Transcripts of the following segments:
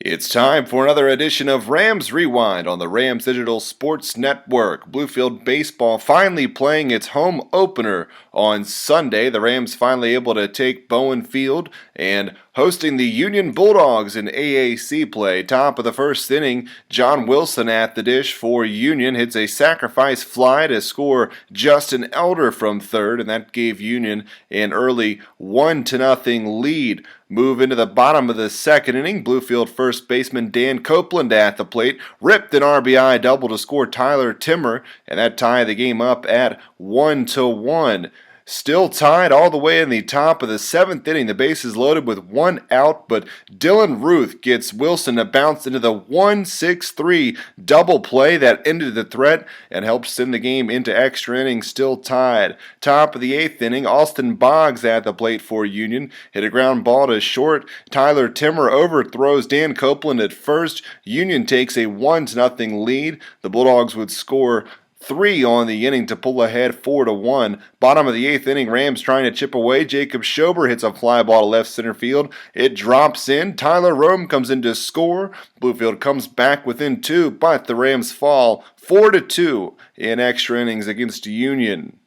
It's time for another edition of Rams Rewind on the Rams Digital Sports Network. Bluefield baseball finally playing its home opener on Sunday. The Rams finally able to take Bowen Field and hosting the Union Bulldogs in AAC play. Top of the first inning, John Wilson at the dish for Union hits a sacrifice fly to score Justin Elder from third, and that gave Union an early 1-0 lead. Move into the bottom of the second inning. Bluefield first baseman Dan Copeland at the plate ripped an RBI double to score Tyler Timmer, and that tied the game up at 1-1. Still tied all the way in the top of the seventh inning. The bases loaded with one out, but Dylan Ruth gets Wilson to bounce into the 1-6-3 double play that ended the threat and helped send the game into extra innings, still tied. Top of the eighth inning, Austin Boggs at the plate for Union hit a ground ball to short. Tyler Timmer overthrows Dan Copeland at first. Union takes a 1-0 lead. The Bulldogs would score 3 on the inning to pull ahead 4-1. Bottom of the eighth inning, Rams trying to chip away. Jacob Schober hits a fly ball to left center field. It drops in. Tyler Rome comes in to score. Bluefield comes back within 2, but the Rams fall 4-2 in extra innings against Union.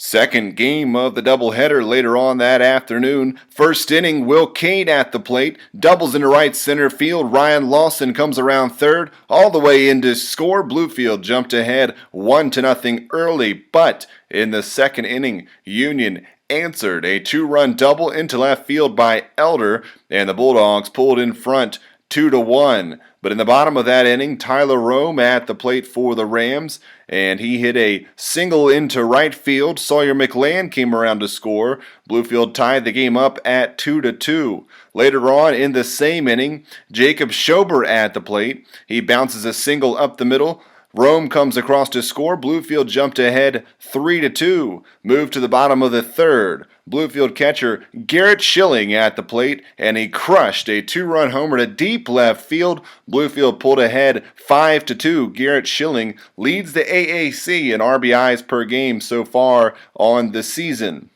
Second game of the doubleheader later on that afternoon. First inning, Will Kane at the plate, doubles into right center field. Ryan Lawson comes around third, all the way in to score. Bluefield jumped ahead 1-0 early, but in the second inning, Union answered a 2-run double into left field by Elder, and the Bulldogs pulled in front 2-1. But in the bottom of that inning, Tyler Rome at the plate for the Rams, and he hit a single into right field. Sawyer McLand came around to score. Bluefield tied the game up at 2-2. Later on in the same inning, Jacob Schober at the plate. He bounces a single up the middle. Rome comes across to score. Bluefield jumped ahead 3-2. Moved to the bottom of the third. Bluefield catcher Garrett Schilling at the plate, and he crushed a 2-run homer to deep left field. Bluefield pulled ahead 5-2. Garrett Schilling leads the AAC in RBIs per game so far on the season.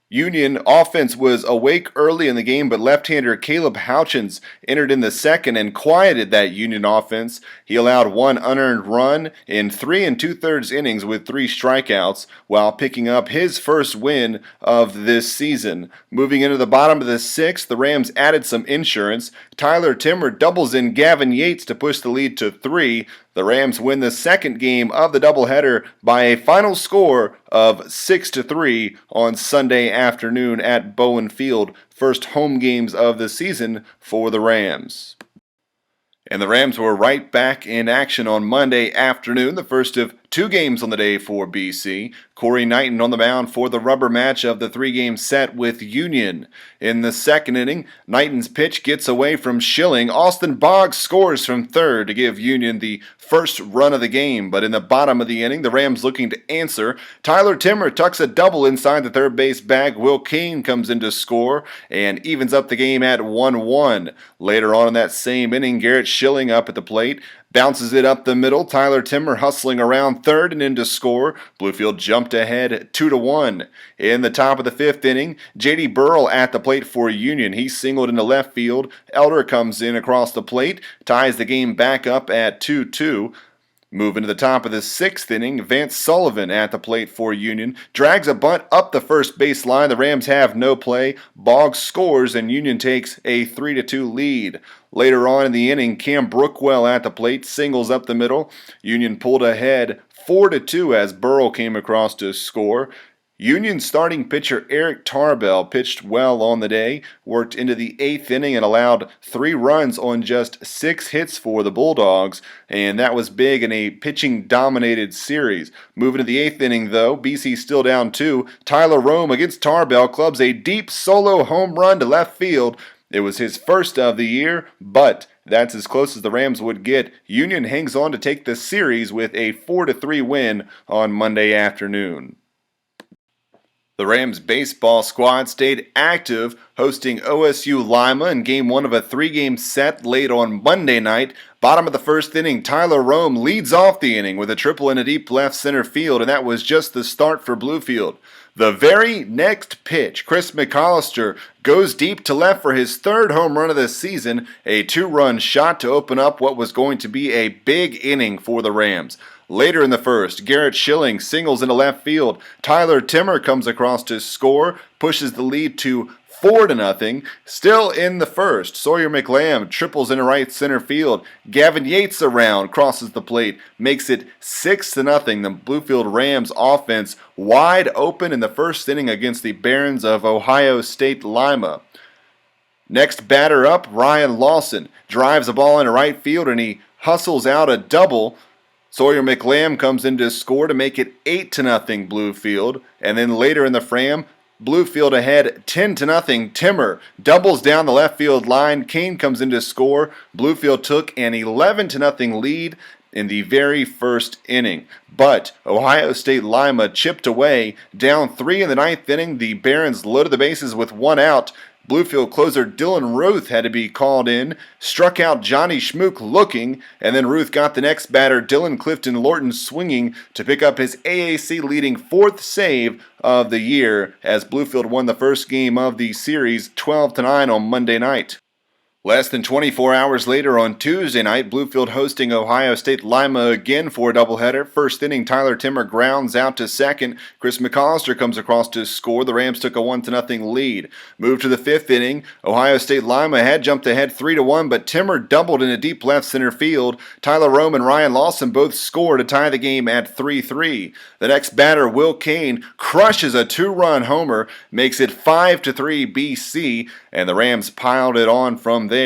Union offense was awake early in the game, but left-hander Caleb Houchins entered in the second and quieted that Union offense. He allowed one unearned run in 3 2/3 innings with 3 strikeouts while picking up his first win of this season. Moving into the bottom of the sixth, the Rams added some insurance. Tyler Timmer doubles in Gavin Yates to push the lead to 3. The Rams win the second game of the doubleheader by a final score of 6-3 on Sunday afternoon at Bowen Field. First home games of the season for the Rams. And the Rams were right back in action on Monday afternoon, the first of 2 games on the day for BC. Corey Knighton on the mound for the rubber match of the 3-game set with Union. In the second inning, Knighton's pitch gets away from Schilling. Austin Boggs scores from third to give Union the first run of the game. But in the bottom of the inning, the Rams looking to answer. Tyler Timmer tucks a double inside the third base bag. Will Kane comes in to score and evens up the game at 1-1. Later on in that same inning, Garrett Schilling up at the plate. Bounces it up the middle. Tyler Timmer hustling around third and in to score. Bluefield jumped ahead 2-1. In the top of the fifth inning, J.D. Burrell at the plate for Union. He singled into left field. Elder comes in across the plate, ties the game back up at 2-2. Moving to the top of the sixth inning, Vance Sullivan at the plate for Union drags a bunt up the first base line. The Rams have no play. Boggs scores and Union takes a 3-2 lead. Later on in the inning, Cam Brookwell at the plate singles up the middle. Union pulled ahead 4-2 as Burrell came across to score. Union starting pitcher Eric Tarbell pitched well on the day, worked into the 8th inning and allowed 3 runs on just 6 hits for the Bulldogs, and that was big in a pitching-dominated series. Moving to the 8th inning, though, BC still down 2. Tyler Rome against Tarbell clubs a deep solo home run to left field. It was his first of the year, but that's as close as the Rams would get. Union hangs on to take the series with a 4-3 win on Monday afternoon. The Rams baseball squad stayed active, hosting OSU Lima in Game 1 of a 3-game set late on Monday night. Bottom of the first inning, Tyler Rome leads off the inning with a triple into deep left center field, and that was just the start for Bluefield. The very next pitch, Chris McAllister goes deep to left for his third home run of the season, a two-run shot to open up what was going to be a big inning for the Rams. Later in the first, Garrett Schilling singles into left field. Tyler Timmer comes across to score, pushes the lead to 4-0. Still in the first, Sawyer McLam triples into right center field. Gavin Yates around, crosses the plate, makes it 6-0. The Bluefield Rams offense wide open in the first inning against the Barons of Ohio State Lima. Next batter up, Ryan Lawson drives a ball into right field and he hustles out a double. Sawyer McLam comes in to score to make it 8-0 Bluefield, and then later in the frame, Bluefield ahead 10-0. Timmer doubles down the left field line. Kane comes in to score. Bluefield took an 11-0 lead in the very first inning. But Ohio State Lima chipped away. Down 3 in the ninth inning, the Barons loaded the bases with 1 out. Bluefield closer Dylan Ruth had to be called in, struck out Johnny Schmook looking, and then Ruth got the next batter, Dylan Clifton Lorton, swinging to pick up his AAC leading 4th save of the year as Bluefield won the first game of the series 12-9 on Monday night. Less than 24 hours later on Tuesday night, Bluefield hosting Ohio State Lima again for a doubleheader. First inning, Tyler Timmer grounds out to second. Chris McAllister comes across to score. The Rams took a 1-0 lead. Moved to the fifth inning, Ohio State Lima had jumped ahead 3-1, but Timmer doubled in a deep left center field. Tyler Rome and Ryan Lawson both scored to tie the game at 3-3. The next batter, Will Kane, crushes a 2-run homer, makes it 5-3 BC, and the Rams piled it on from there.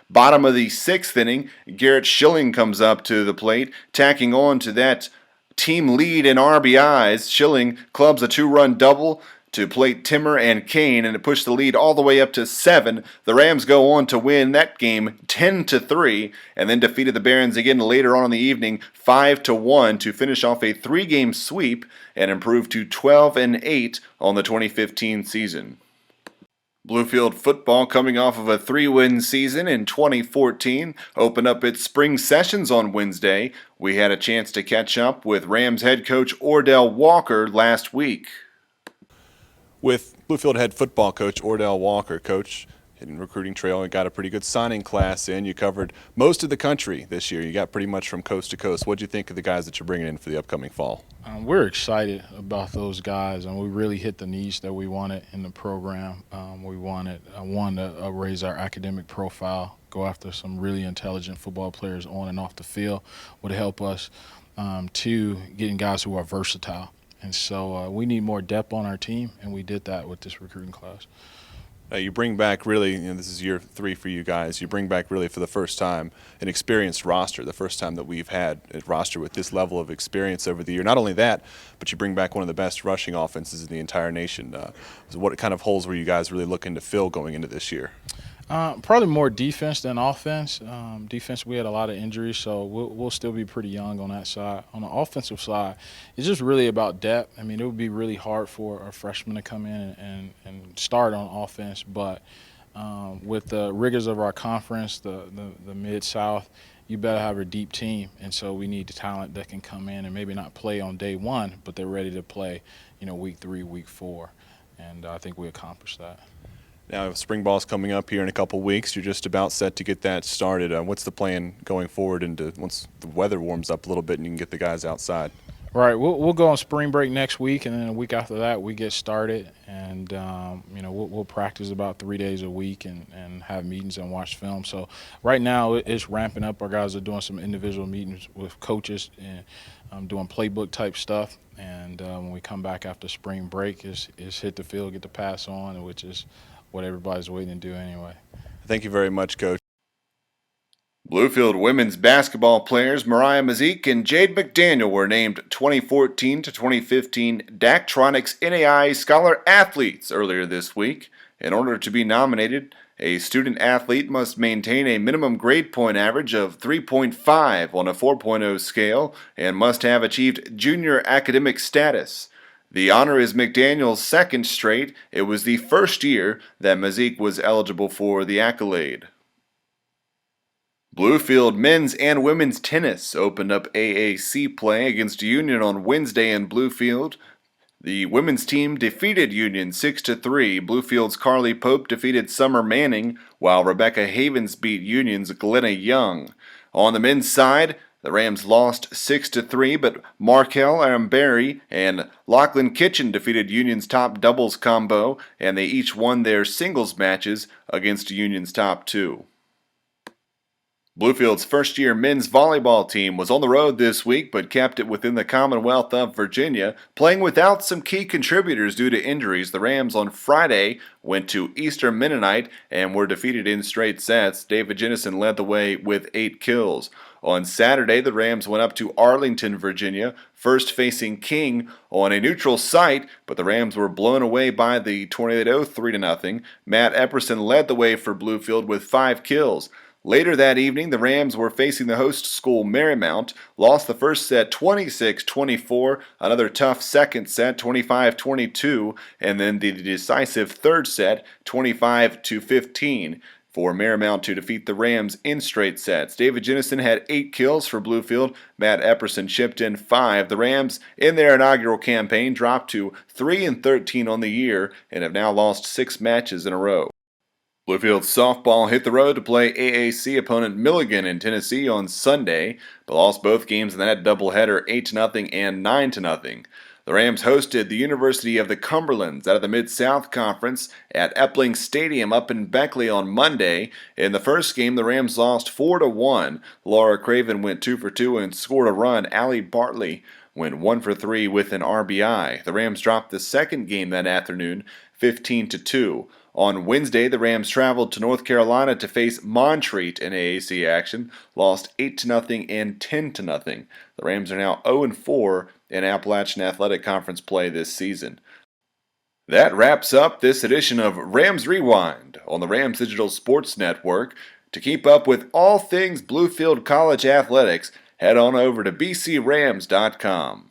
Bottom of the sixth inning, Garrett Schilling comes up to the plate, tacking on to that team lead in RBIs. Schilling clubs a 2-run double to plate Timmer and Kane, and it pushed the lead all the way up to 7. The Rams go on to win that game 10-3, and then defeated the Barons again later on in the evening 5-1 to finish off a 3-game sweep and improve to 12-8 on the 2015 season. Bluefield football, coming off of a 3-win season in 2014, opened up its spring sessions on Wednesday. We had a chance to catch up with Rams head coach Ordell Walker last week. With Bluefield head football coach Ordell Walker. Coach, hitting recruiting trail and got a pretty good signing class in. You covered most of the country this year. You got pretty much from coast to coast. What do you think of the guys that you're bringing in for the upcoming fall? We're excited about those guys, and we really hit the needs that we wanted in the program. We wanted one to raise our academic profile, go after some really intelligent football players on and off the field, would help us. 2, getting guys who are versatile. And so we need more depth on our team, and we did that with this recruiting class. You bring back really, this is year 3 for you guys, you bring back really for the first time an experienced roster, the first time that we've had a roster with this level of experience over the year. Not only that, but you bring back one of the best rushing offenses in the entire nation. So what kind of holes were you guys really looking to fill going into this year? Probably more defense than offense. Defense, we had a lot of injuries, so we'll still be pretty young on that side. On the offensive side, it's just really about depth. I mean, it would be really hard for a freshman to come in and start on offense, but with the rigors of our conference, the Mid-South, you better have a deep team, and so we need the talent that can come in and maybe not play on day 1, but they're ready to play, week 3, week 4, and I think we accomplished that. Now, spring ball's coming up here in a couple weeks. You're just about set to get that started. What's the plan going forward once the weather warms up a little bit and you can get the guys outside? Right. We'll go on spring break next week, and then a week after that we get started. And, we'll practice about 3 days a week and have meetings and watch film. So right now it's ramping up. Our guys are doing some individual meetings with coaches and doing playbook type stuff. And when we come back after spring break, is hit the field, get the pass on, which is what everybody's waiting to do anyway. Thank you very much, Coach. Bluefield women's basketball players Mariah Mazik and Jade McDaniel were named 2014 to 2015 Daktronics NAI Scholar Athletes earlier this week. In order to be nominated, a student athlete must maintain a minimum grade point average of 3.5 on a 4.0 scale and must have achieved junior academic status. The honor is McDaniel's second straight. It was the first year that Mazik was eligible for the accolade. Bluefield men's and women's tennis opened up AAC play against Union on Wednesday in Bluefield. The women's team defeated Union 6-3. Bluefield's Carly Pope defeated Summer Manning, while Rebecca Havens beat Union's Glenna Young. On the men's side, the Rams lost 6-3, but Markel Aramberry and Lachlan Kitchen defeated Union's top doubles combo, and they each won their singles matches against Union's top two. Bluefield's first-year men's volleyball team was on the road this week but kept it within the Commonwealth of Virginia, playing without some key contributors due to injuries. The Rams on Friday went to Eastern Mennonite and were defeated in straight sets. David Jennison led the way with 8 kills. On Saturday, the Rams went up to Arlington, Virginia, first facing King on a neutral site, but the Rams were blown away by the Tornado 3-0. Matt Epperson led the way for Bluefield with 5 kills. Later that evening, the Rams were facing the host school Marymount, lost the first set 26-24, another tough second set 25-22, and then the decisive third set 25-15 for Marymount to defeat the Rams in straight sets. David Jennison had 8 kills for Bluefield. Matt Epperson chipped in 5. The Rams, in their inaugural campaign, dropped to 3-13 on the year and have now lost 6 matches in a row. Bluefield softball hit the road to play AAC opponent Milligan in Tennessee on Sunday, but lost both games in that doubleheader 8-0 and 9-0. The Rams hosted the University of the Cumberlands out of the Mid-South Conference at Epling Stadium up in Beckley on Monday. In the first game, the Rams lost 4-1. Laura Craven went 2 for 2 and scored a run. Allie Bartley went 1 for 3 with an RBI. The Rams dropped the second game that afternoon 15-2. On Wednesday, the Rams traveled to North Carolina to face Montreat in AAC action, lost 8-0 and 10-0. The Rams are now 0-4 in Appalachian Athletic Conference play this season. That wraps up this edition of Rams Rewind on the Rams Digital Sports Network. To keep up with all things Bluefield College athletics, head on over to bcrams.com.